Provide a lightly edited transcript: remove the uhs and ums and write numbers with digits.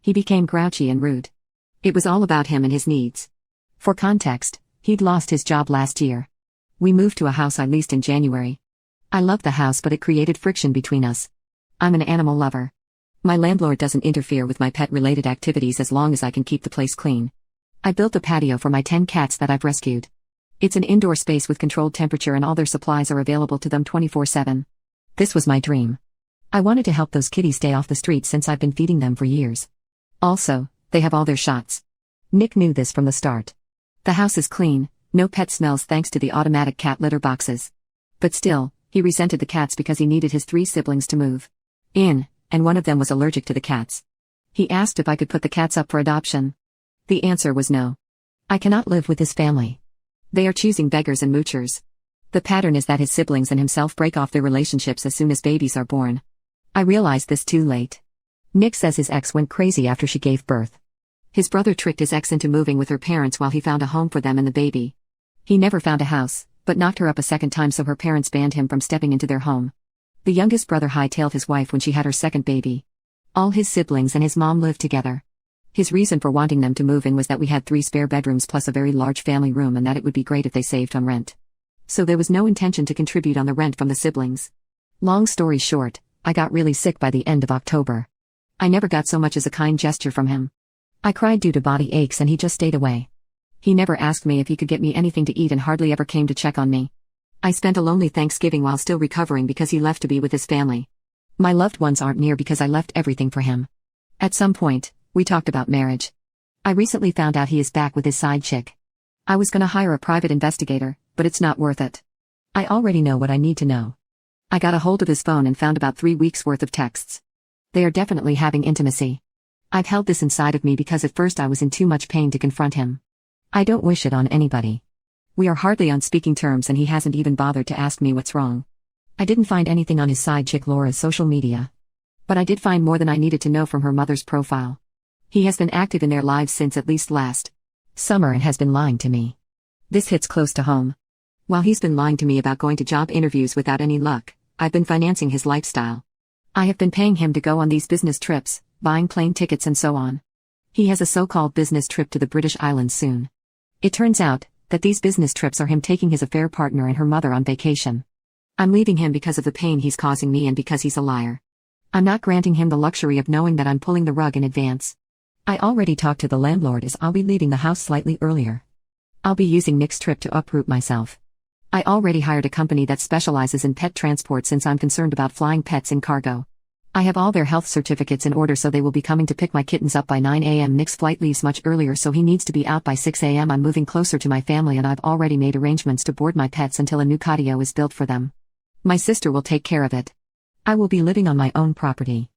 He became grouchy and rude. It was all about him and his needs. For context, he'd lost his job last year. We moved to a house I leased in January. I loved the house, but it created friction between us. I'm an animal lover. My landlord doesn't interfere with my pet-related activities as long as I can keep the place clean. I built a patio for my 10 cats that I've rescued. It's an indoor space with controlled temperature and all their supplies are available to them 24/7. This was my dream. I wanted to help those kitties stay off the street since I've been feeding them for years. Also, they have all their shots. Nick knew this from the start. The house is clean, no pet smells thanks to the automatic cat litter boxes. But still, he resented the cats because he needed his 3 siblings to move in, and one of them was allergic to the cats. He asked if I could put the cats up for adoption. The answer was no. I cannot live with his family. They are choosing beggars and moochers. The pattern is that his siblings and himself break off their relationships as soon as babies are born. I realized this too late. Nick says his ex went crazy after she gave birth. His brother tricked his ex into moving with her parents while he found a home for them and the baby. He never found a house, but knocked her up a second time, so her parents banned him from stepping into their home. The youngest brother hightailed his wife when she had her second baby. All his siblings and his mom lived together. His reason for wanting them to move in was that we had 3 spare bedrooms plus a very large family room and that it would be great if they saved on rent. So there was no intention to contribute on the rent from the siblings. Long story short, I got really sick by the end of October. I never got so much as a kind gesture from him. I cried due to body aches and he just stayed away. He never asked me if he could get me anything to eat and hardly ever came to check on me. I spent a lonely Thanksgiving while still recovering because he left to be with his family. My loved ones aren't near because I left everything for him. At some point, we talked about marriage. I recently found out he is back with his side chick. I was gonna hire a private investigator, but it's not worth it. I already know what I need to know. I got a hold of his phone and found about 3 weeks worth of texts. They are definitely having intimacy. I've held this inside of me because at first I was in too much pain to confront him. I don't wish it on anybody. We are hardly on speaking terms and he hasn't even bothered to ask me what's wrong. I didn't find anything on his side chick Laura's social media. But I did find more than I needed to know from her mother's profile. He has been active in their lives since at least last summer and has been lying to me. This hits close to home. While he's been lying to me about going to job interviews without any luck, I've been financing his lifestyle. I have been paying him to go on these business trips, buying plane tickets and so on. He has a so-called business trip to the British Islands soon. It turns out that these business trips are him taking his affair partner and her mother on vacation. I'm leaving him because of the pain he's causing me and because he's a liar. I'm not granting him the luxury of knowing that I'm pulling the rug in advance. I already talked to the landlord as I'll be leaving the house slightly earlier. I'll be using Nick's trip to uproot myself. I already hired a company that specializes in pet transport since I'm concerned about flying pets in cargo. I have all their health certificates in order, so they will be coming to pick my kittens up by 9 a.m. Nick's flight leaves much earlier, so he needs to be out by 6 a.m. I'm moving closer to my family and I've already made arrangements to board my pets until a new patio is built for them. My sister will take care of it. I will be living on my own property.